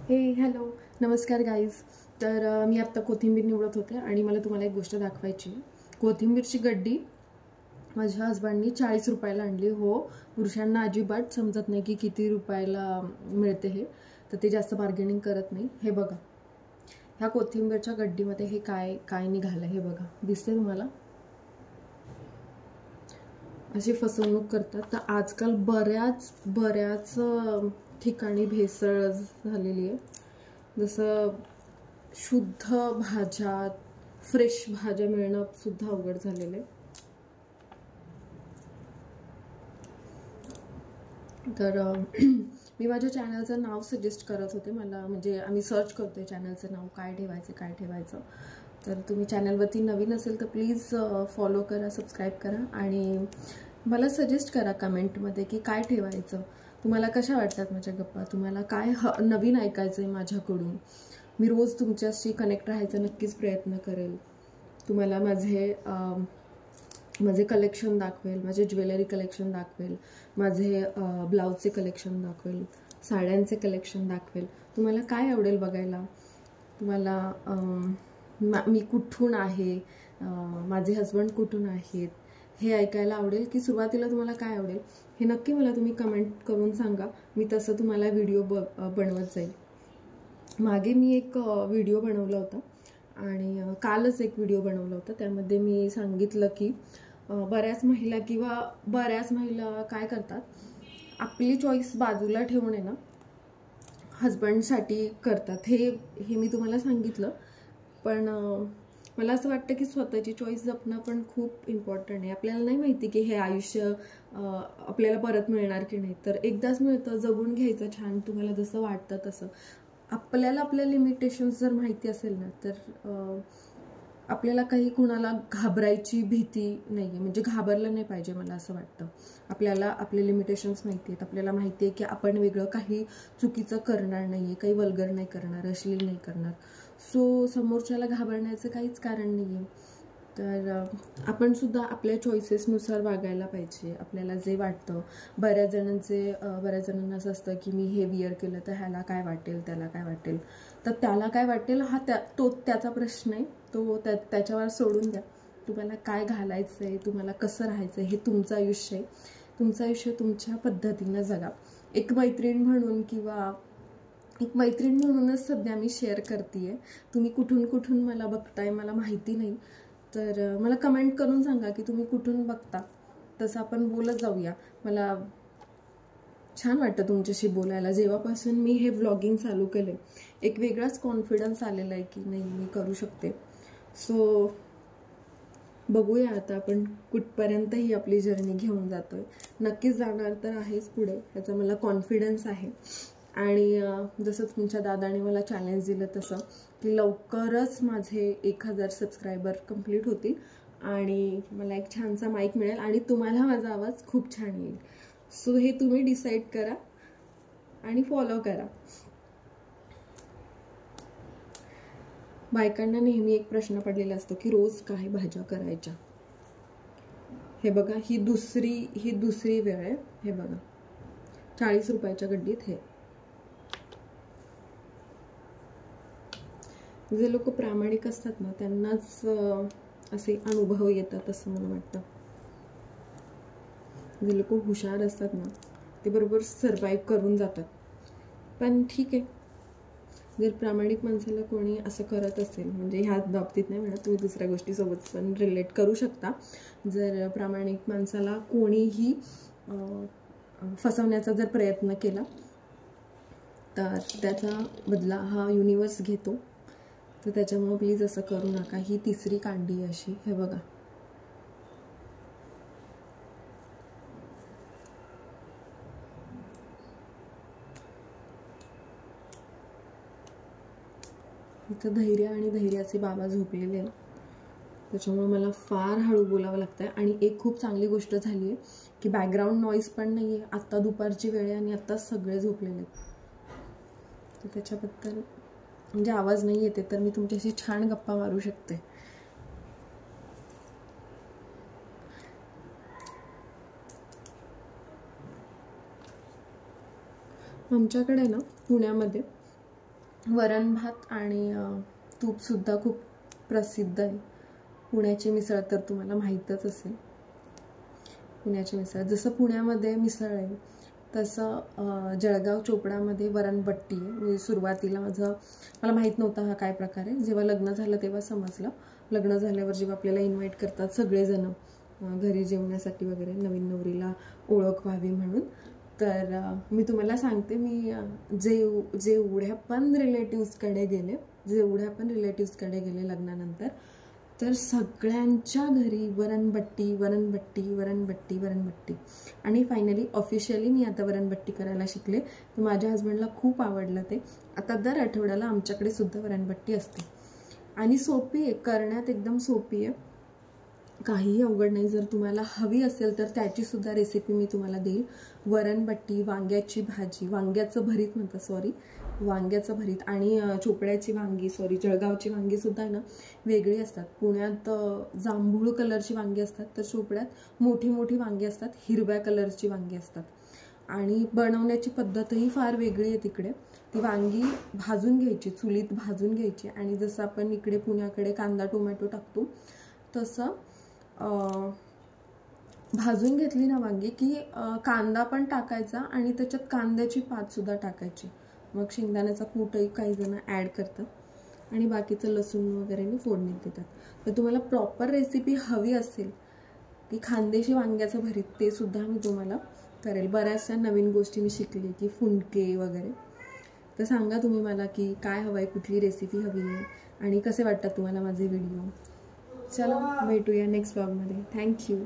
हे हॅलो नमस्कार गाईज. तर मी आत्ता कोथिंबीर निवडत होते आणि मला तुम्हाला एक गोष्ट दाखवायची. कोथिंबीरची गड्डी माझ्या हस्बंडनी 40 रुपयाला आणली. हो, पुरुषांना अजिबात समजत नाही की किती रुपयाला मिळते हे, तर ते जास्त बार्गेनिंग करत नाही. हे बघा, ह्या कोथिंबीरच्या गड्डीमध्ये हे काय काय निघालं हे बघा, दिसते तुम्हाला? अशी फसवणूक करतात. तर आजकाल बऱ्याच ठिकाणी भेसळ झालेली आहे. जसं शुद्ध भाज्या, फ्रेश भाज्या मिळणं सुद्धा अवघड झालेलं आहे. तर मी माझ्या चॅनलचं नाव सजेस्ट करत होते. मला म्हणजे आम्ही सर्च करतोय चॅनलचं नाव काय ठेवायचं. तर तुम्ही चॅनलवरती नवीन असेल तर प्लीज फॉलो करा, सबस्क्राईब करा आणि मला सजेस्ट करा कमेंटमध्ये की काय ठेवायचं. तुम्हाला कशा वाटतात माझ्या गप्पा, तुम्हाला काय नवीन ऐकायचं आहे माझ्याकडून. मी रोज तुमच्याशी कनेक्ट राहायचा नक्कीच प्रयत्न करेल. तुम्हाला माझे कलेक्शन दाखवेल, माझे ज्वेलरी कलेक्शन दाखवेल, माझे ब्लाऊजचे कलेक्शन दाखवेल, साड्यांचे कलेक्शन दाखवेल. तुम्हाला काय आवडेल बघायला, तुम्हाला मी कुठून आहे, माझे हस्बंड कुठून आहेत हे ऐकायला आवडेल, की सुरुवातीला तुम्हाला काय आवडेल हे नक्की मला तुम्ही कमेंट करून सांगा. मी तसं तुम्हाला व्हिडिओ बनवत जाईल. मागे मी एक व्हिडिओ बनवला होता आणि कालच एक व्हिडिओ बनवला होता. त्यामध्ये मी सांगितलं की बऱ्याच महिला काय करतात, आपली चॉईस बाजूला ठेवून आहे ना हस्बंडसाठी करतात. हे मी तुम्हाला सांगितलं. पण मला असं वाटतं की स्वतःची चॉईस जपणं पण खूप इम्पॉर्टंट आहे. आपल्याला नाही माहिती की हे आयुष्य आपल्याला परत मिळणार की नाही. तर एकदाच मिळतं, जगून घ्यायचं छान, तुम्हाला जसं वाटतं तसं. आपल्याला आपल्या लिमिटेशन्स जर माहिती असेल ना तर आपल्याला काही कुणाला घाबरायची भीती नाही आहे. म्हणजे घाबरलं नाही पाहिजे मला असं वाटतं. आपल्याला आपले लिमिटेशन्स माहिती आहेत. आपल्याला माहिती आहे की आपण वेगळं काही चुकीचं करणार नाही आहे, काही वल्गर नाही करणार, अश्लील नाही करणार. सो समोरच्याला घाबरण्याचं काहीच कारण नाही आहे. तर आपण सुद्धा आपल्या चॉईसेसनुसार वागायला पाहिजे. आपल्याला जे वाटतं, बऱ्याच जणांना असं असतं की मी हे विअर केलं तर ह्याला काय वाटेल, त्याला काय वाटेल. तर त्याला काय वाटेल हा त्याचा प्रश्न आहे. तो त्याच्यावर सोडून द्या. तुम्हाला काय घालायचं आहे, तुम्हाला कसं राहायचं आहे, हे तुमचं आयुष्य आहे. तुमचं आयुष्य तुमच्या पद्धतीनं जगा. एक मैत्रीण म्हणूनच सध्या मी शेअर करते. तुम्ही कुठून मला बघताय मला माहिती नाही. तर मला कमेंट करून सांगा की तुम्ही कुठून बघता, तसं आपण बोलत जाऊया. मला छान वाटतं तुमच्याशी बोलायला. जेव्हापासून मी हे व्लॉगिंग चालू केले एक वेगळाच कॉन्फिडन्स आलेला आहे की नाही मी करू शकते. सो बघूया आता आपण कुठपर्यंत ही आपली जर्नी घेऊन जातोय. नक्कीच जाणार तर आहेच पुढे, ह्याचा मला कॉन्फिडन्स आहे. आणि जसं तुमच्या दादाने मला चॅलेंज दिलं तसं की लवकरच माझे 1000 सबस्क्रायबर कंप्लीट होतील आणि मला एक छानसा माईक मिळेल आणि तुम्हाला माझा आवाज खूप छान येईल. सो हे तुम्ही डिसाईड करा आणि फॉलो करा. बायकांना नेहमी एक प्रश्न पडलेला असतो की रोज काय भाज्या करायच्या. हे बघा, ही दुसरी वेळ आहे. हे बघा, 40 रुपयाच्या गड्डीत हे. जे लोक प्रामाणिक असतात ना त्यांनाच असे अनुभव येतात असं मला वाटतं. जे लोक हुशार असतात ना ते बरोबर सर्वाइव्ह करून जातात. पण ठीक आहे, जर प्रामाणिक माणसाला कोणी असं करत असेल, म्हणजे ह्या बाबतीत नाही म्हणत, तुम्ही दुसऱ्या गोष्टीसोबत पण रिलेट करू शकता. जर प्रामाणिक माणसाला कोणीही फसवण्याचा जर प्रयत्न केला तर त्याचा बदला हा युनिवर्स घेतो. तर त्याच्यामुळे प्लीज असं करू नका. ही तिसरी कांडी आहे अशी. हे बघा, इथं धैर्य आणि धैर्याचे बाबा झोपलेले आहेत. त्याच्यामुळे मला फार हळू बोलावं लागतं आहे. आणि एक खूप चांगली गोष्ट झाली आहे की बॅकग्राऊंड नॉईज पण नाही आहे. आत्ता दुपारची वेळ आहे आणि आत्ता सगळे झोपलेले आहेत. तर त्याच्याबद्दल म्हणजे आवाज नाही येते तर मी तुमच्याशी छान गप्पा मारू शकते. आमच्याकडे ना पुण्यामध्ये वरण भात आणि तूपसुद्धा खूप प्रसिद्ध आहे. पुण्याची मिसळ तर तुम्हाला माहीतच असेल. पुण्याची मिसळ, जसं पुण्यामध्ये मिसळ आहे तसं जळगाव चोपडामध्ये वरणबट्टी आहे. म्हणजे सुरुवातीला मला माहीत नव्हता हा काय प्रकार आहे. जेव्हा लग्न झालं तेव्हा समजलं. लग्न झाल्यावर जेव्हा आपल्याला इन्व्हाइट करतात सगळेजण घरी जेवण्यासाठी वगैरे, नवीन नवरीला ओळख व्हावी म्हणून, तर मी तुम्हाला सांगते, मी जेवढ्या पण रिलेटिव्सकडे गेले लग्नानंतर, तर सगळ्यांच्या घरी वरणबट्टी वरणबट्टी वरणबट्टी वरणबट्टी. आणि फायनली ऑफिशियली मी आता वरणबट्टी करायला शिकले. तर माझ्या हस्बंडला खूप आवडलं ते. आता दर आठवड्याला आमच्याकडे सुद्धा वरणबट्टी असते. आणि सोपी आहे करण्यात, एकदम सोपी आहे, काहीही अवघड नाही. जर तुम्हाला हवी असेल तर त्याची सुद्धा रेसिपी मी तुम्हाला देईल. वरणबट्टी, वांग्याची भाजी, वांग्याचं भरीत म्हणतात, सॉरी, वांग्याचं भरीत, आणि चोपड्याची वांगी, जळगावची वांगी सुद्धा आहे ना वेगळी असतात. पुण्यात जांभूळ कलरची वांगी असतात, तर चोपड्यात मोठी मोठी वांगी असतात, हिरव्या कलरची वांगी असतात. आणि बनवण्याची पद्धतही फार वेगळी आहे तिकडे. ती वांगी भाजून घ्यायची, चुलीत भाजून घ्यायची, आणि जसं आपण इकडे पुण्याकडे कांदा टोमॅटो टाकतो तसं भाजून घेतली ना वांगी की कांदा पण टाकायचा आणि त्याच्यात कांद्याची पातसुद्धा टाकायची. मग शेंगदाण्याचा कूटही काही जण ॲड करतात आणि बाकीचं लसूण वगैरे फोडणीत देतात. तर तुम्हाला प्रॉपर रेसिपी हवी असेल की खानदेशी वांग्याचं भरीत, ते सुद्धा मी तुम्हाला करेल. बऱ्याचशा नवीन गोष्टी मी शिकले की फुंडके वगैरे. तर सांगा तुम्ही मला की काय हवं आहे, कुठली रेसिपी हवी आहे, आणि कसे वाटतात तुम्हाला माझे व्हिडिओ. चलो भेटूया नेक्स्ट ब्लॉगमध्ये. थँक्यू.